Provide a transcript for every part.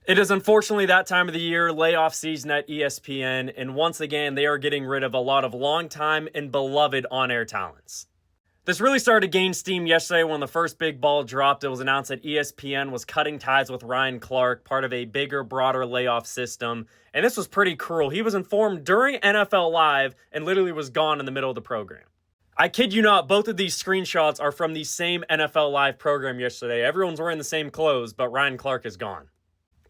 It is unfortunately that time of the year, layoff season at ESPN, and once again, they are getting rid of a lot of longtime and beloved on-air talents. This really started to gain steam yesterday when the first big ball dropped. It was announced that ESPN was cutting ties with Ryan Clark, part of a bigger, broader layoff system, and this was pretty cruel. He was informed during NFL Live and literally was gone in the middle of the program. I kid you not, both of these screenshots are from the same NFL Live program yesterday. Everyone's wearing the same clothes, but Ryan Clark is gone.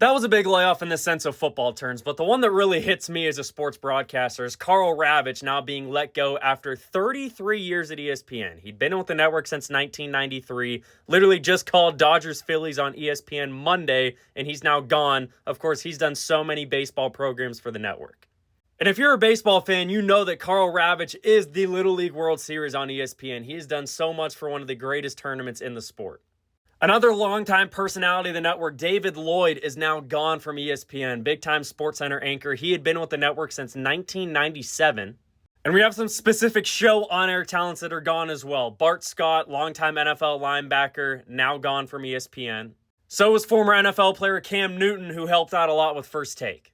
That was a big layoff in the sense of football terms, but the one that really hits me as a sports broadcaster is Karl Ravech now being let go after 33 years at ESPN. He'd been with the network since 1993, literally just called Dodgers-Phillies on ESPN Monday, and he's now gone. Of course, he's done so many baseball programs for the network. And if you're a baseball fan, you know that Karl Ravech is the Little League World Series on ESPN. He has done so much for one of the greatest tournaments in the sport. Another longtime personality of the network, David Lloyd, is now gone from ESPN, big-time SportsCenter anchor. He had been with the network since 1997. And we have some specific show on-air talents that are gone as well. Bart Scott, longtime NFL linebacker, now gone from ESPN. So is former NFL player Cam Newton, who helped out a lot with First Take.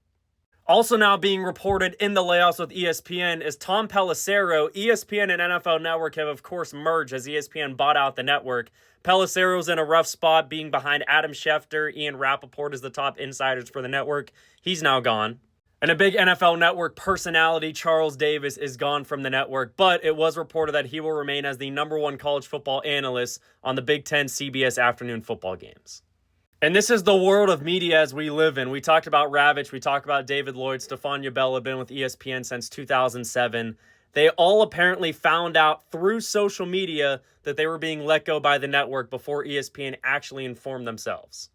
Also now being reported in the layoffs with ESPN is Tom Pelissero. ESPN and NFL Network have, of course, merged as ESPN bought out the network. Pelissero's in a rough spot, being behind Adam Schefter. Ian Rappaport is the top insiders for the network. He's now gone. And a big NFL Network personality, Charles Davis, is gone from the network, but it was reported that he will remain as the #1 college football analyst on the Big Ten CBS afternoon football games. And this is the world of media as we live in. We talked about Ravech, we talked about David Lloyd, Stephania Bell have been with ESPN since 2007. They all apparently found out through social media that they were being let go by the network before ESPN actually informed themselves.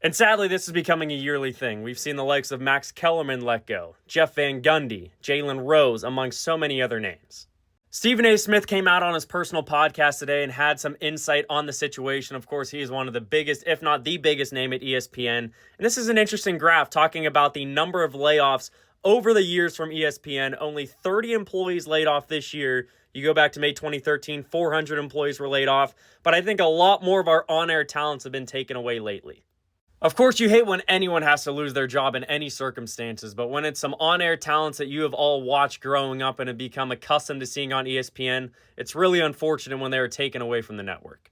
And sadly, this is becoming a yearly thing. We've seen the likes of Max Kellerman let go, Jeff Van Gundy, Jalen Rose, among so many other names. Stephen A. Smith came out on his personal podcast today and had some insight on the situation. Of course, he is one of the biggest, if not the biggest name at ESPN. And this is an interesting graph talking about the number of layoffs over the years from ESPN. Only 30 employees laid off this year. You go back to May 2013, 400 employees were laid off. But I think a lot more of our on-air talents have been taken away lately. Of course, you hate when anyone has to lose their job in any circumstances, but when it's some on-air talents that you have all watched growing up and have become accustomed to seeing on ESPN, it's really unfortunate when they are taken away from the network.